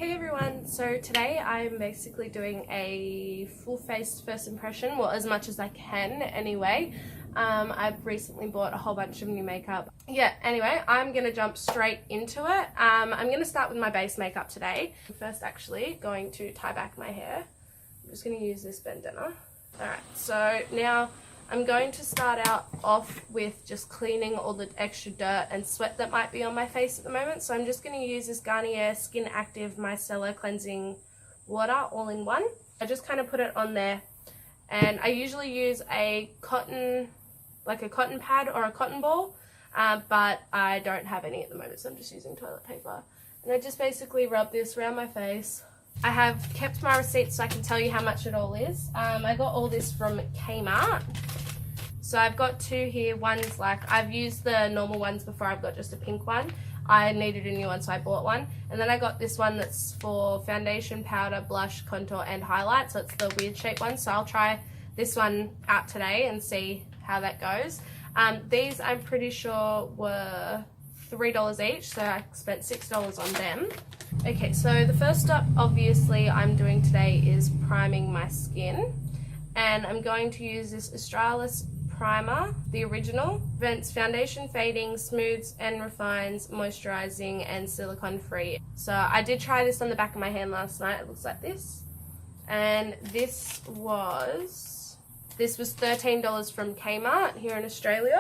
Hey everyone, so today I'm basically doing a full face first impression, well as much as I can anyway. I've recently bought a whole bunch of new makeup. Yeah, anyway, I'm going to jump straight into it. I'm going to start with my base makeup today. First actually going to tie back my hair. I'm just going to use this bandana. Alright, so now I'm going to start out off with just cleaning all the extra dirt and sweat that might be on my face at the moment. So I'm just going to use this Garnier Skin Active Micellar Cleansing Water all-in-one. I just kind of put it on there, and I usually use a cotton pad or a cotton ball, but I don't have any at the moment, so I'm just using toilet paper. And I just basically rub this around my face. I have kept my receipts so I can tell you how much it all is. I got all this from Kmart. So I've got two here. One's like, I've used the normal ones before. I've got just a pink one. I needed a new one, so I bought one. And then I got this one that's for foundation, powder, blush, contour, and highlight. So it's the weird shape one. So I'll try this one out today and see how that goes. These I'm pretty sure were $3 each, so I spent $6 on them. Okay, so the first step obviously I'm doing today is priming my skin, and I'm going to use this Australis Primer, the original. Prevents foundation fading, smooths and refines, moisturizing and silicone free. So I did try this on the back of my hand last night. It looks like this, and this was $13 from Kmart here in Australia.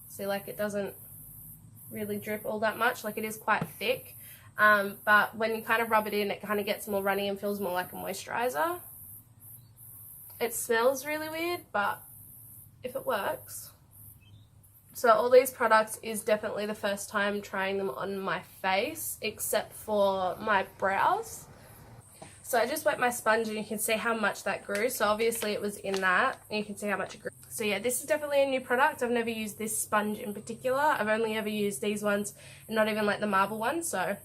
See, like, it doesn't really drip all that much, like it is quite thick, but when you kind of rub it in, it kind of gets more runny and feels more like a moisturizer. It smells really weird, but if it works. So all these products is definitely the first time trying them on my face, except for my brows. So I just wet my sponge and you can see how much that grew. So obviously it was in that, and you can see how much it grew. So yeah, this is definitely a new product. I've never used this sponge in particular. I've only ever used these ones, and not even like the marble ones. So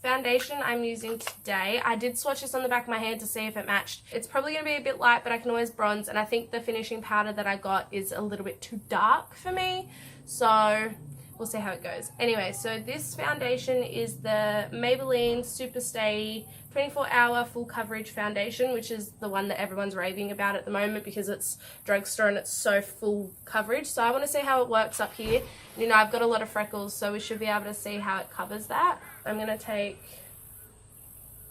foundation I'm using today. I did swatch this on the back of my hand to see if it matched. It's probably going to be a bit light, but I can always bronze, and I think the finishing powder that I got is a little bit too dark for me. So we'll see how it goes. Anyway, so this foundation is the Maybelline Super Stay 24-hour full coverage foundation, which is the one that everyone's raving about at the moment because it's drugstore and it's so full coverage. So I want to see how it works up here. You know, I've got a lot of freckles, so we should be able to see how it covers that. I'm going to take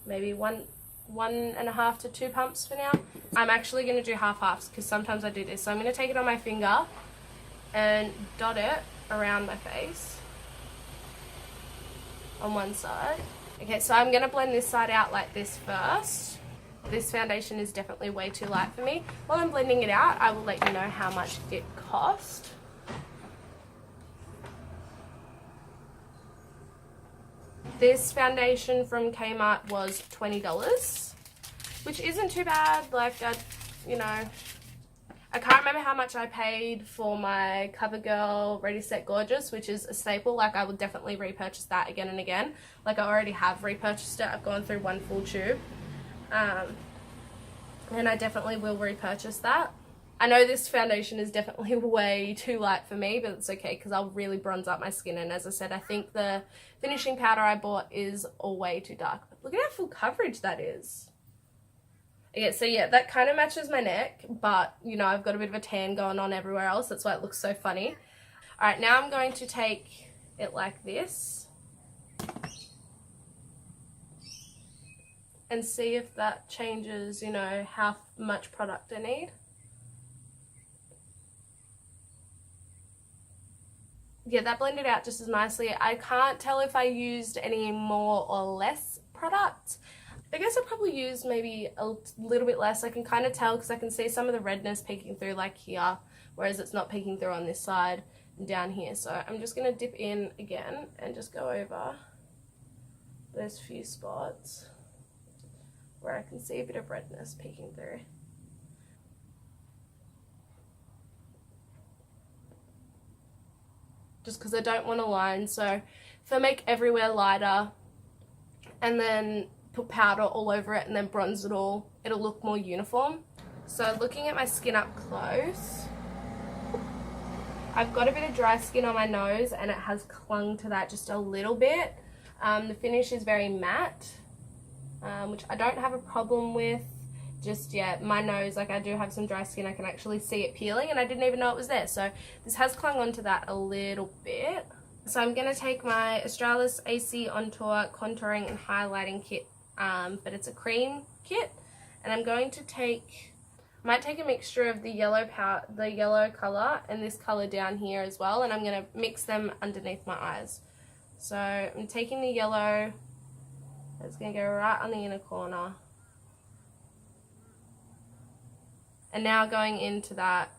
maybe one and a half to 2 pumps for now. I'm actually going to do half-halves because sometimes I do this. So I'm going to take it on my finger and dot it around my face on one side. Okay, so I'm going to blend this side out like this first. This foundation is definitely way too light for me. While I'm blending it out, I will let you know how much it cost. This foundation from Kmart was $20, which isn't too bad. Like, you know, I can't remember how much I paid for my CoverGirl Ready Set Gorgeous, which is a staple. Like, I would definitely repurchase that again and again. Like, I already have repurchased it. I've gone through one full tube. And I definitely will repurchase that. I know this foundation is definitely way too light for me, but it's okay because I'll really bronze up my skin. And as I said, I think the finishing powder I bought is all way too dark. But look at how full coverage that is. Okay, so yeah, that kind of matches my neck, but, you know, I've got a bit of a tan going on everywhere else. That's why it looks so funny. All right, now I'm going to take it like this and see if that changes, you know, how much product I need. Yeah, that blended out just as nicely. I can't tell if I used any more or less product. I guess I probably used maybe a little bit less. I can kind of tell because I can see some of the redness peeking through like here, whereas it's not peeking through on this side and down here. So I'm just going to dip in again and just go over those few spots where I can see a bit of redness peeking through. Just because I don't want a line. So if I make everywhere lighter and then put powder all over it and then bronze it all, it'll look more uniform. So looking at my skin up close, I've got a bit of dry skin on my nose and it has clung to that just a little bit. The finish is very matte. which I don't have a problem with just yet. My nose, like I do have some dry skin, I can actually see it peeling and I didn't even know it was there, so this has clung onto that a little bit. So I'm going to take my Australis AC On Tour Contouring and Highlighting Kit, but it's a cream kit, and I'm going to might take a mixture of the yellow colour and this colour down here as well, and I'm going to mix them underneath my eyes. So I'm taking the yellow, it's going to go right on the inner corner, and now going into that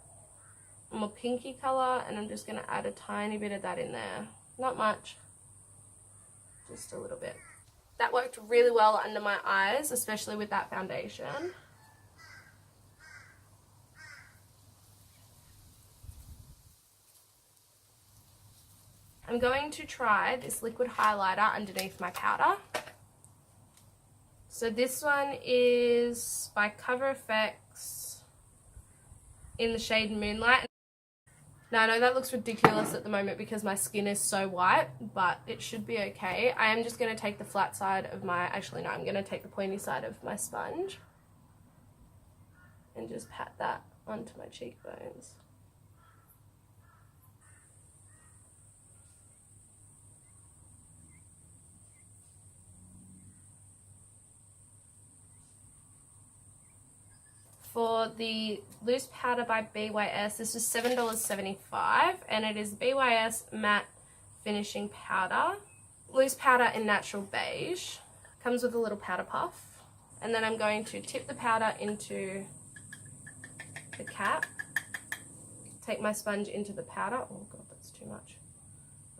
more pinky colour, and I'm just going to add a tiny bit of that in there. Not much, just a little bit. That worked really well under my eyes, especially with that foundation. I'm going to try this liquid highlighter underneath my powder. So this one is by Cover FX in the shade Moonlight. Now I know that looks ridiculous at the moment because my skin is so white, but it should be okay. I am just going to take the flat side of my, actually no, I'm going to take the pointy side of my sponge and just pat that onto my cheekbones. For the loose powder by BYS, this is $7.75, and it is BYS matte finishing powder. Loose powder in natural beige. Comes with a little powder puff. And then I'm going to tip the powder into the cap. Take my sponge into the powder. Oh god, that's too much.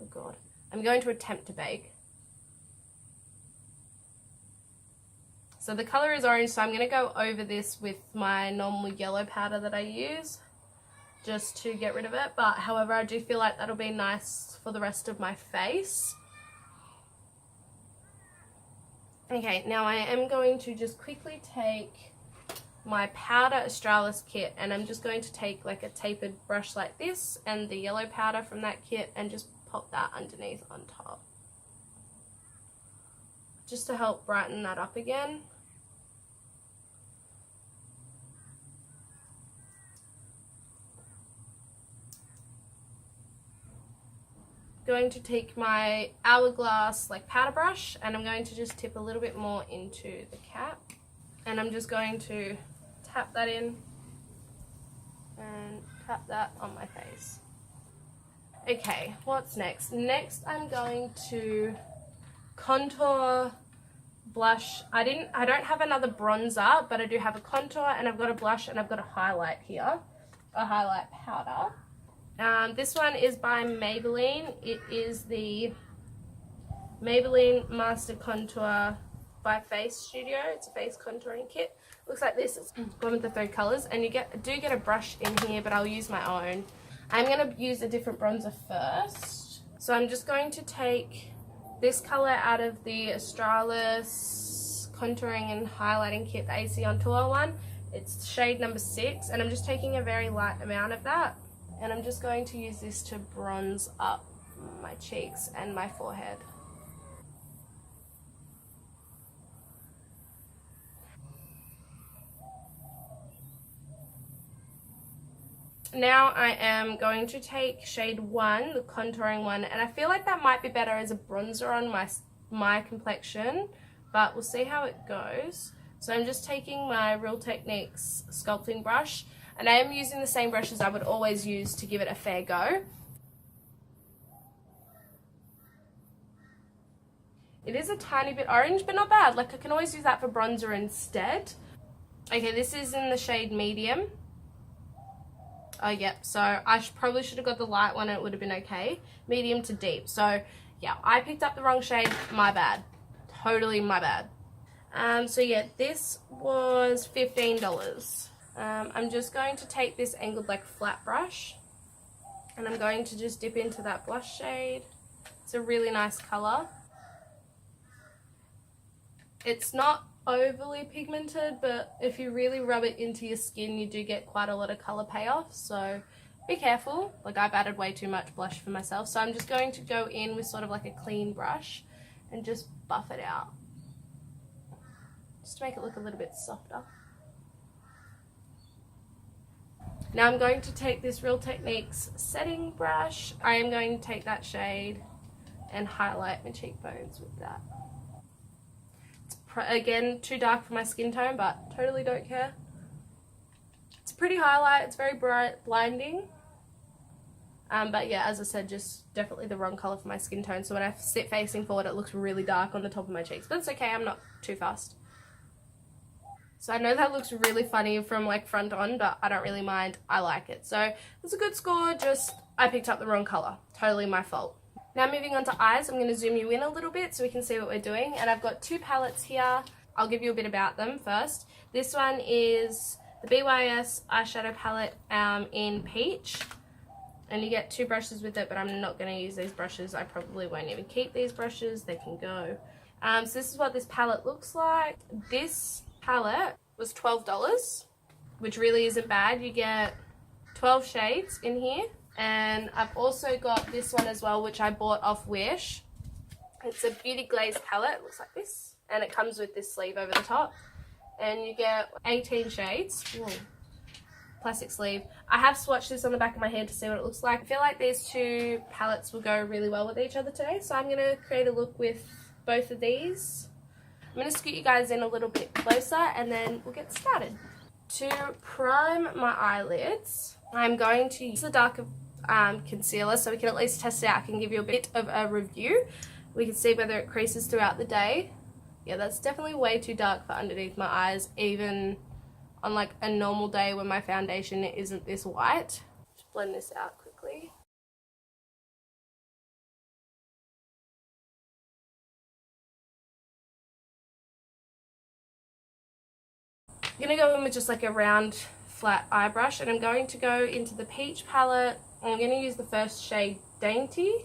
Oh god. I'm going to attempt to bake. So the colour is orange, so I'm going to go over this with my normal yellow powder that I use just to get rid of it. But however, I do feel like that'll be nice for the rest of my face. Okay, now I am going to just quickly take my powder Australis kit, and I'm just going to take like a tapered brush like this and the yellow powder from that kit and just pop that underneath on top. Just to help brighten that up again. Going to take my hourglass like powder brush, and I'm going to just tip a little bit more into the cap, and I'm just going to tap that in and tap that on my face. Okay, what's next? Next I'm going to contour, blush. I don't have another bronzer, but I do have a contour, and I've got a blush, and I've got a highlight here, a highlight powder. This one is by Maybelline. It is the Maybelline Master Contour by Face Studio. It's a face contouring kit. Looks like this. It's gone with the 3 colours, and you do get a brush in here, but I'll use my own. I'm going to use a different bronzer first. So I'm just going to take this colour out of the Australis Contouring and Highlighting Kit, the AC On Tour one. It's shade number 6, and I'm just taking a very light amount of that. And I'm just going to use this to bronze up my cheeks and my forehead. Now I am going to take shade 1, the contouring one, and I feel like that might be better as a bronzer on my complexion, but we'll see how it goes. So I'm just taking my Real Techniques sculpting brush, and I am using the same brushes I would always use to give it a fair go. It is a tiny bit orange, but not bad. Like, I can always use that for bronzer instead. Okay, this is in the shade medium. Oh, yep, so I probably should have got the light one and it would have been okay. Medium to deep. So, yeah, I picked up the wrong shade. My bad. Totally my bad. So, yeah, this was $15. I'm just going to take this angled like flat brush, and I'm going to just dip into that blush shade. It's a really nice colour. It's not overly pigmented, but if you really rub it into your skin, you do get quite a lot of colour payoff, so be careful. Like, I've added way too much blush for myself, so I'm just going to go in with sort of like a clean brush and just buff it out. just to make it look a little bit softer. Now I'm going to take this Real Techniques setting brush. I am going to take that shade and highlight my cheekbones with that. It's again too dark for my skin tone, but totally don't care. It's a pretty highlight, it's very bright, blinding. But yeah, as I said, just definitely the wrong colour for my skin tone. So when I sit facing forward, it looks really dark on the top of my cheeks. But it's okay, I'm not too fast. So I know that looks really funny from like front on, but I don't really mind. I like it. So it's a good score, just I picked up the wrong colour. Totally my fault. Now moving on to eyes, I'm going to zoom you in a little bit so we can see what we're doing. And I've got two palettes here. I'll give you a bit about them first. This one is the BYS eyeshadow palette in Peach. And you get two brushes with it, but I'm not going to use these brushes. I probably won't even keep these brushes. They can go. So this is what this palette looks like. This palette was $12, which really isn't bad. You get 12 shades in here. And I've also got this one as well, which I bought off Wish. It's a Beauty Glaze palette. It looks like this. And it comes with this sleeve over the top. And you get 18 shades. Ooh. Plastic sleeve. I have swatched this on the back of my hand to see what it looks like. I feel like these two palettes will go really well with each other today, so I'm going to create a look with both of these. I'm going to scoot you guys in a little bit closer and then we'll get started. To prime my eyelids, I'm going to use the darker concealer so we can at least test it out. I can give you a bit of a review. We can see whether it creases throughout the day. Yeah, that's definitely way too dark for underneath my eyes, even on like a normal day when my foundation isn't this white. Just blend this out quickly. I'm going to go in with just like a round flat eye brush, and I'm going to go into the Peach palette. I'm going to use the first shade Dainty.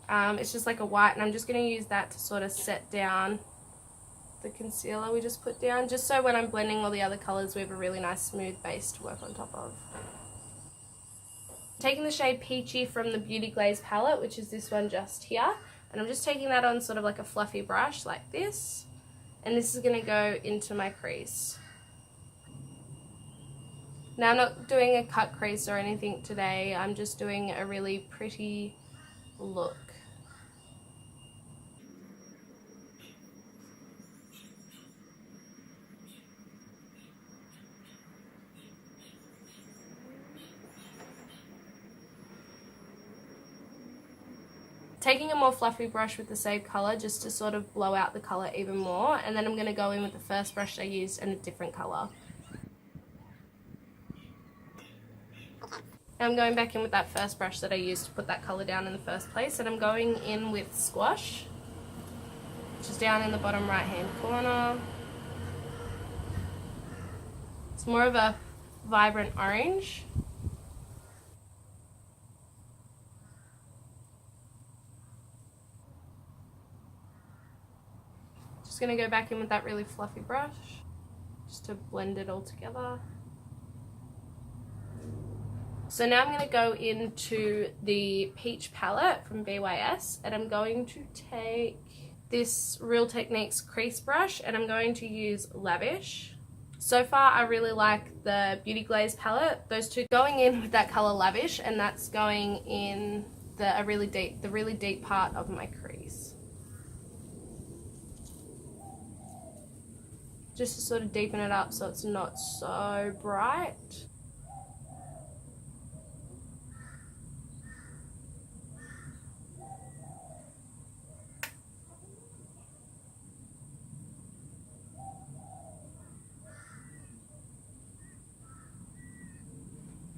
It's just like a white, and I'm just going to use that to sort of set down the concealer we just put down, just so when I'm blending all the other colours we have a really nice smooth base to work on top of. Taking the shade Peachy from the Beauty Glaze palette, which is this one just here, and I'm just taking that on sort of like a fluffy brush like this, and this is going to go into my crease. Now I'm not doing a cut crease or anything today, I'm just doing a really pretty look. Taking a more fluffy brush with the same colour just to sort of blow out the colour even more, and then I'm going to go in with the first brush I used in a different colour. Now I'm going back in with that first brush that I used to put that colour down in the first place, and I'm going in with Squash, which is down in the bottom right hand corner. It's more of a vibrant orange. Just going to go back in with that really fluffy brush just to blend it all together. So now I'm going to go into the Peach palette from BYS, and I'm going to take this Real Techniques crease brush and I'm going to use Lavish. So far I really like the Beauty Glaze palette. Those two going in with that colour Lavish, and that's going in the really deep part of my crease. Just to sort of deepen it up so it's not so bright.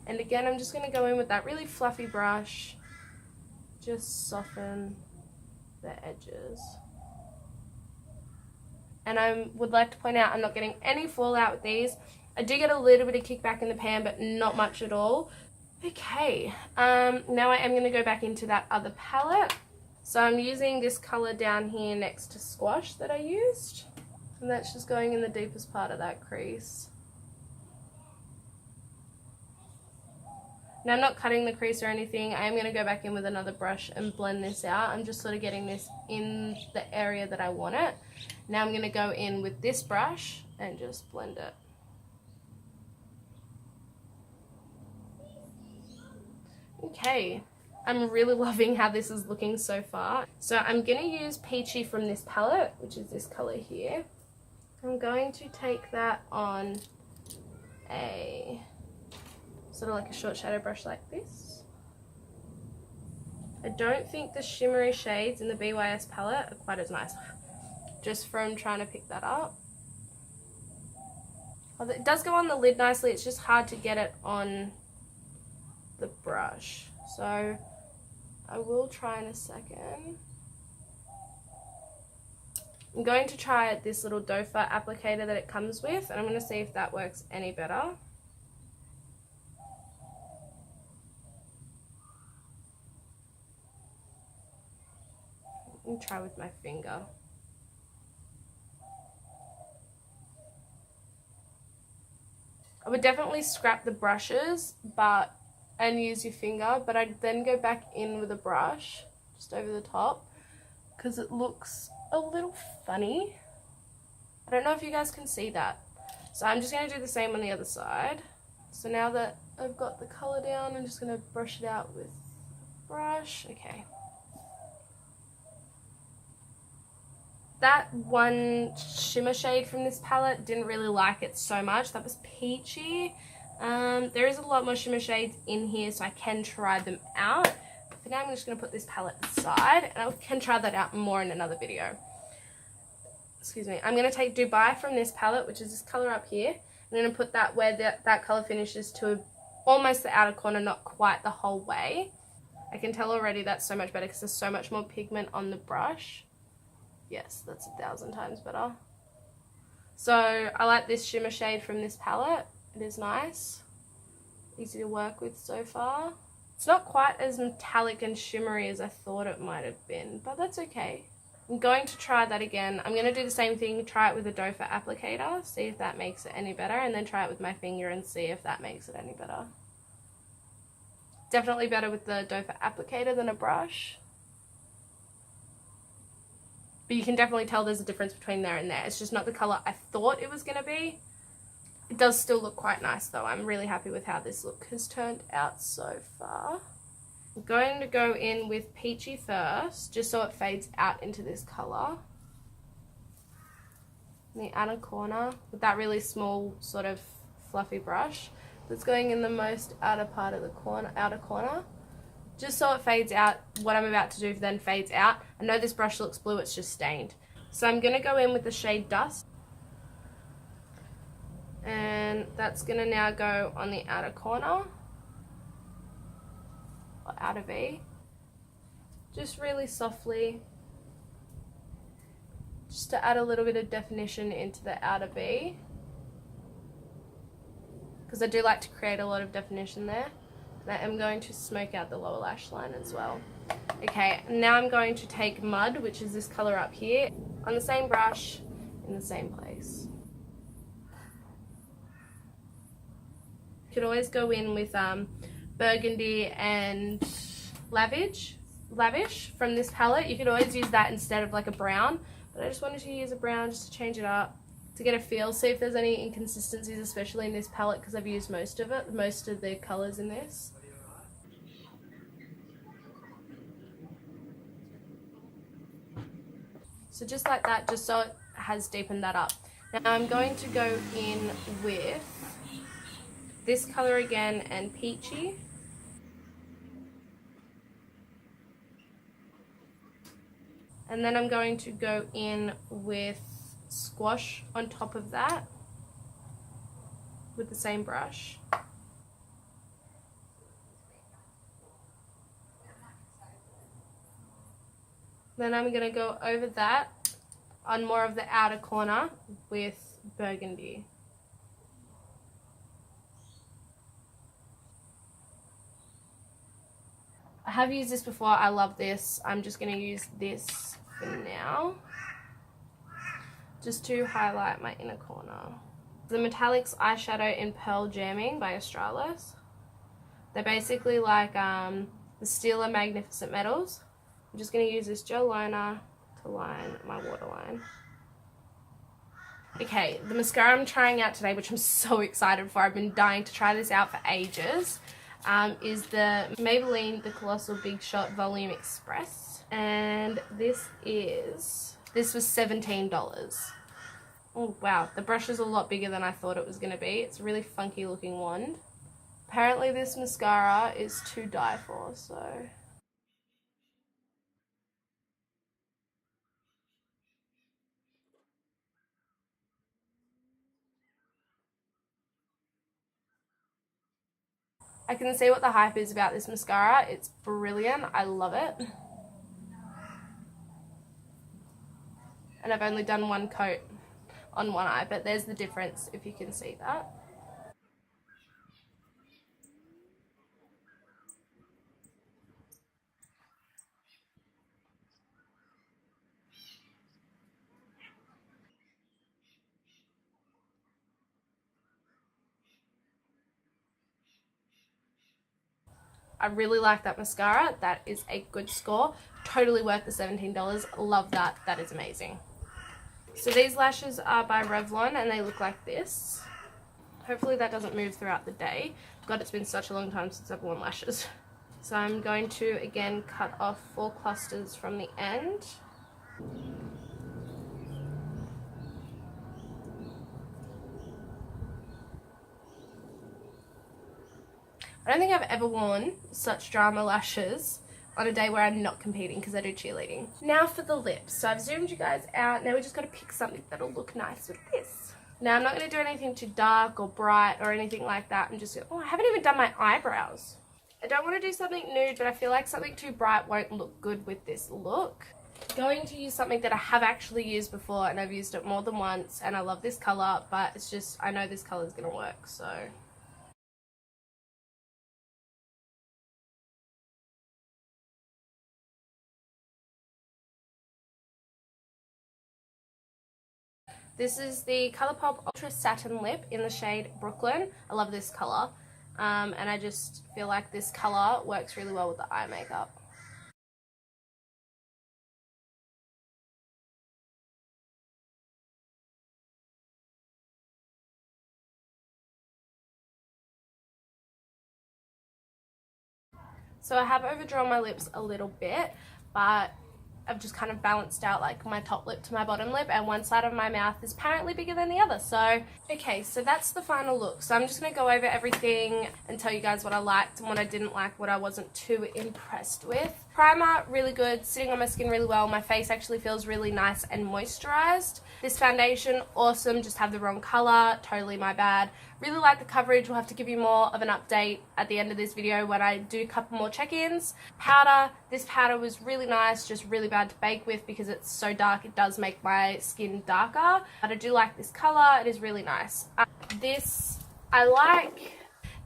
And again, I'm just going to go in with that really fluffy brush, just soften the edges. And I would like to point out I'm not getting any fallout with these. I do get a little bit of kickback in the pan, but not much at all. Okay, now I am going to go back into that other palette. So I'm using this colour down here next to Squash that I used. And that's just going in the deepest part of that crease. Now I'm not cutting the crease or anything. I am going to go back in with another brush and blend this out. I'm just sort of getting this in the area that I want it. Now I'm going to go in with this brush and just blend it. Okay, I'm really loving how this is looking so far. So I'm going to use Peachy from this palette, which is this color here. I'm going to take that on a sort of like a short shadow brush like this. I don't think the shimmery shades in the BYS palette are quite as nice, just from trying to pick that up. It does go on the lid nicely, it's just hard to get it on the brush. So I will try in a second. I'm going to try this little doe foot applicator that it comes with, and I'm going to see if that works any better. Let me try with my finger. I would definitely scrap the brushes and use your finger, but I'd then go back in with a brush just over the top because it looks a little funny. I don't know if you guys can see that. So I'm just going to do the same on the other side. So now that I've got the colour down, I'm just going to brush it out with a brush. Okay. That one shimmer shade from this palette, didn't really like it so much. That was Peachy. There is a lot more shimmer shades in here, so I can try them out. For now, I'm just going to put this palette aside, and I can try that out more in another video. Excuse me. I'm going to take Dubai from this palette, which is this colour up here. I'm going to put that where that colour finishes to almost the outer corner, not quite the whole way. I can tell already that's so much better because there's so much more pigment on the brush. Yes, that's 1,000 times better. So I like this shimmer shade from this palette. It is nice. Easy to work with so far. It's not quite as metallic and shimmery as I thought it might have been, but that's okay. I'm going to try that again. I'm going to do the same thing, try it with a doe foot applicator, see if that makes it any better, and then try it with my finger and see if that makes it any better. Definitely better with the doe foot applicator than a brush. But you can definitely tell there's a difference between there and there. It's just not the colour I thought it was going to be. It does still look quite nice though. I'm really happy with how this look has turned out so far. I'm going to go in with Peachy first, just so it fades out into this colour. In the outer corner, with that really small sort of fluffy brush. That's going in the most outer part of the outer corner. Just so it fades out. What I'm about to do then fades out. I know this brush looks blue, it's just stained. So I'm going to go in with the shade Dust. And that's going to now go on the outer corner. Or outer V. Just really softly. Just to add a little bit of definition into the outer V. Because I do like to create a lot of definition there. I am going to smoke out the lower lash line as well. Okay, now I'm going to take Mud, which is this colour up here, on the same brush, in the same place. You could always go in with Burgundy and Lavish from this palette. You could always use that instead of like a brown, but I just wanted to use a brown just to change it up, to get a feel, see if there's any inconsistencies, especially in this palette because I've used most of the colours in this. So just like that, just so it has deepened that up. Now I'm going to go in with this colour again and Peachy. And then I'm going to go in with Squash on top of that with the same brush. Then I'm going to go over that on more of the outer corner with Burgundy. I have used this before, I love this. I'm just going to use this for now, just to highlight my inner corner. The Metallics eyeshadow in Pearl Jamming by Australis. They're basically like the Stila Magnificent Metals. I'm just going to use this gel liner to line my waterline. Okay, the mascara I'm trying out today, which I'm so excited for, I've been dying to try this out for ages, is the Maybelline The Colossal Big Shot Volume Express. And this was $17. Oh wow, the brush is a lot bigger than I thought it was going to be. It's a really funky looking wand. Apparently this mascara is to die for, so... I can see what the hype is about this mascara. It's brilliant. I love it. And I've only done one coat on one eye, but there's the difference if you can see that. I really like that mascara. That is a good score. Totally worth the $17. Love that. That is amazing. So these lashes are by Revlon and they look like this. Hopefully that doesn't move throughout the day. God, it's been such a long time since I've worn lashes. So I'm going to, again, cut off 4 clusters from the end. I don't think I've ever worn such drama lashes on a day where I'm not competing because I do cheerleading. Now for the lips. So I've zoomed you guys out. Now we just got to pick something that'll look nice with this. Now I'm not going to do anything too dark or bright or anything like that. I'm just, oh, I haven't even done my eyebrows. I don't want to do something nude, but I feel like something too bright won't look good with this look. Going to use something that I have actually used before and I've used it more than once and I love this colour, but it's just, I know this colour is going to work, so... This is the Colourpop Ultra Satin Lip in the shade Brooklyn. I love this colour. And I just feel like this colour works really well with the eye makeup. So I have overdrawn my lips a little bit, but I've just kind of balanced out like my top lip to my bottom lip, and one side of my mouth is apparently bigger than the other. So okay, so that's the final look. So I'm just going to go over everything and tell you guys what I liked and what I didn't like, what I wasn't too impressed with. Primer, really good, sitting on my skin really well. My face actually feels really nice and moisturized. This foundation, awesome, just have the wrong color, totally my bad. Really like the coverage. We'll have to give you more of an update at the end of this video when I do a couple more check-ins. Powder, this powder was really nice, just really bad to bake with because it's so dark. It does make my skin darker, but I do like this color. It is really nice. This I like.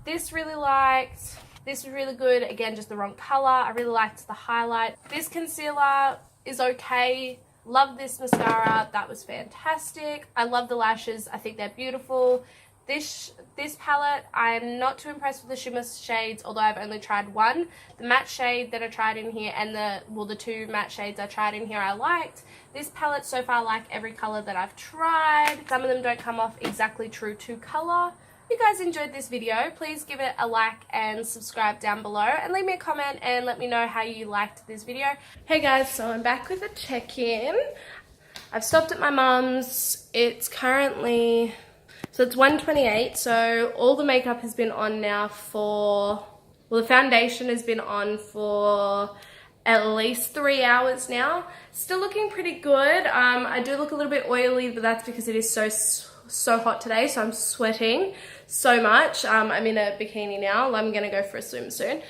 This really liked. This was really good. Again, just the wrong color. I really liked the highlight. This concealer is okay. Love this mascara. That was fantastic. I love the lashes. I think they're beautiful. This palette, I'm not too impressed with the shimmer shades, although I've only tried one. The matte shade that I tried in here and the 2 matte shades I tried in here I liked. This palette so far, I like every color that I've tried. Some of them don't come off exactly true to color. If you guys enjoyed this video, please give it a like and subscribe down below and leave me a comment and let me know how you liked this video. Hey guys, so I'm back with a check-in. I've stopped at my mum's. It's currently... So it's 1:28, so all the makeup has been on now for, well, the foundation has been on for at least 3 hours now. Still looking pretty good. I do look a little bit oily, but that's because it is so hot today, so I'm sweating so much. I'm in a bikini now. I'm gonna go for a swim soon.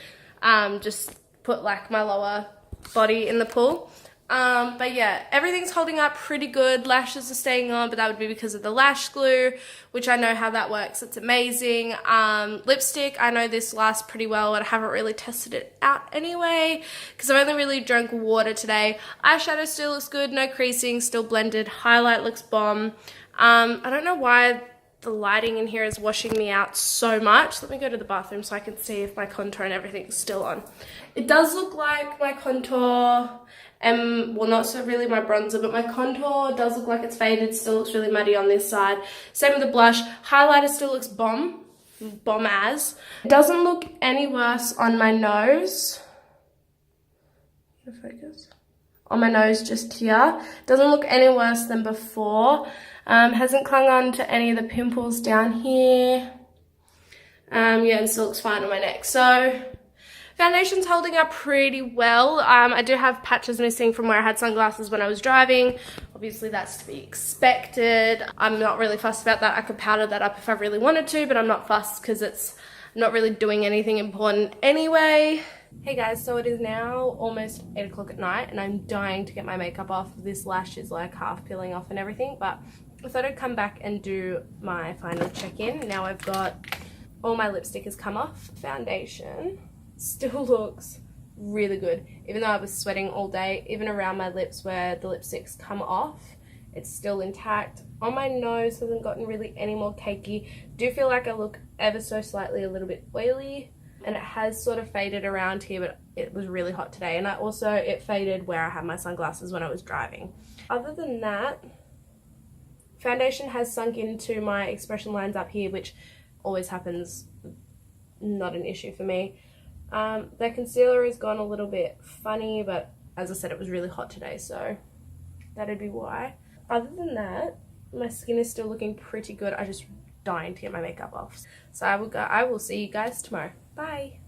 Just put like my lower body in the pool. But yeah, everything's holding up pretty good. Lashes are staying on, but that would be because of the lash glue, which I know how that works. It's amazing. Lipstick, I know this lasts pretty well, but I haven't really tested it out anyway because I've only really drank water today. Eyeshadow still looks good, no creasing, still blended. Highlight looks bomb. I don't know why the lighting in here is washing me out so much. Let me go to the bathroom so I can see if my contour and everything's still on. It does look like my contour, and well, not so really my bronzer, but my contour does look like it's faded. Still looks really muddy on this side. Same with the blush. Highlighter still looks bomb as. It doesn't look any worse on my nose. Focus. On my nose just here. Doesn't look any worse than before. Hasn't clung on to any of the pimples down here. Yeah, and still looks fine on my neck. So foundation's holding up pretty well. I do have patches missing from where I had sunglasses when I was driving. Obviously that's to be expected. I'm not really fussed about that. I could powder that up if I really wanted to, but I'm not fussed because it's not really doing anything important anyway. Hey guys, so it is now almost 8 o'clock at night and I'm dying to get my makeup off. This lash is like half peeling off and everything, but I thought I'd come back and do my final check-in. Now I've got all my lipstick has come off. Foundation still looks really good. Even though I was sweating all day, even around my lips where the lipstick's come off, it's still intact. On my nose hasn't gotten really any more cakey. Do feel like I look ever so slightly a little bit oily. And it has sort of faded around here, but it was really hot today. And it faded where I had my sunglasses when I was driving. Other than that, foundation has sunk into my expression lines up here, which always happens, not an issue for me. The concealer has gone a little bit funny, but as I said, it was really hot today, so that'd be why. Other than that, my skin is still looking pretty good. I'm just dying to get my makeup off. So I will see you guys tomorrow. Bye.